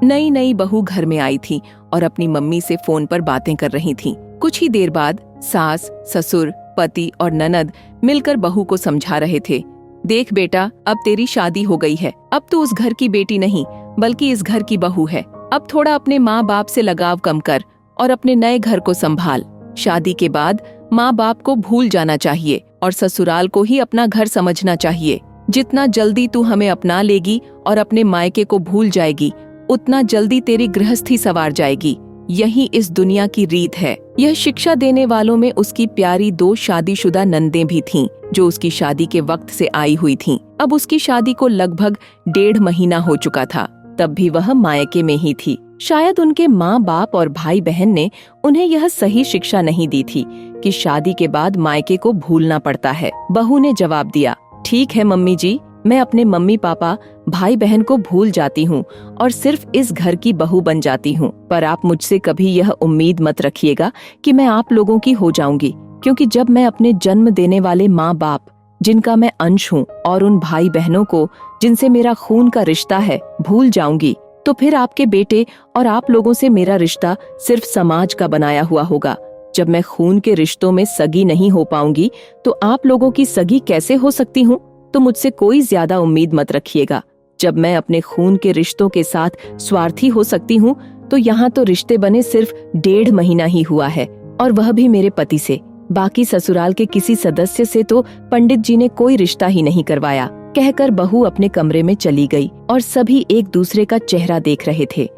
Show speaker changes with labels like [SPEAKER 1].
[SPEAKER 1] नई नई बहू घर में आई थी और अपनी मम्मी से फोन पर बातें कर रही थी। कुछ ही देर बाद सास, ससुर, पति और ननद मिलकर बहू को समझा रहे थे, देख बेटा, अब तेरी शादी हो गई है। अब तू उस घर की बेटी नहीं बल्कि इस घर की बहू है। अब थोड़ा अपने माँ बाप से लगाव कम कर और अपने नए घर को संभाल। शादी के बाद माँ बाप को भूल जाना चाहिए और ससुराल को ही अपना घर समझना चाहिए। जितना जल्दी तू हमें अपना लेगी और अपने मायके को भूल जाएगी, उतना जल्दी तेरी गृहस्थी संवार जाएगी। यही इस दुनिया की रीत है। यह शिक्षा देने वालों में उसकी प्यारी 2 शादीशुदा नंदें भी थीं, जो उसकी शादी के वक्त से आई हुई थीं। अब उसकी शादी को लगभग 1.5 महीना हो चुका था, तब भी वह मायके में ही थी। शायद उनके माँ बाप और भाई बहन ने उन्हें यह सही शिक्षा नहीं दी थी कि शादी के बाद मायके को भूलना पड़ता है। बहू ने जवाब दिया, ठीक है मम्मी जी, मैं अपने मम्मी पापा, भाई बहन को भूल जाती हूँ और सिर्फ इस घर की बहू बन जाती हूँ। पर आप मुझसे कभी यह उम्मीद मत रखिएगा कि मैं आप लोगों की हो जाऊंगी, क्योंकि जब मैं अपने जन्म देने वाले माँ बाप, जिनका मैं अंश हूँ, और उन भाई बहनों को जिनसे मेरा खून का रिश्ता है, भूल जाऊंगी, तो फिर आपके बेटे और आप लोगों से मेरा रिश्ता सिर्फ समाज का बनाया हुआ होगा। जब मैं खून के रिश्तों में सगी नहीं हो पाऊंगी, तो आप लोगों की सगी कैसे हो सकती हूँ? तो मुझसे कोई ज्यादा उम्मीद मत रखिएगा। जब मैं अपने खून के रिश्तों के साथ स्वार्थी हो सकती हूँ, तो यहाँ तो रिश्ते बने सिर्फ 1.5 महीना ही हुआ है, और वह भी मेरे पति से। बाकी ससुराल के किसी सदस्य से तो पंडित जी ने कोई रिश्ता ही नहीं करवाया। कहकर बहू अपने कमरे में चली गई और सभी एक दूसरे का चेहरा देख रहे थे।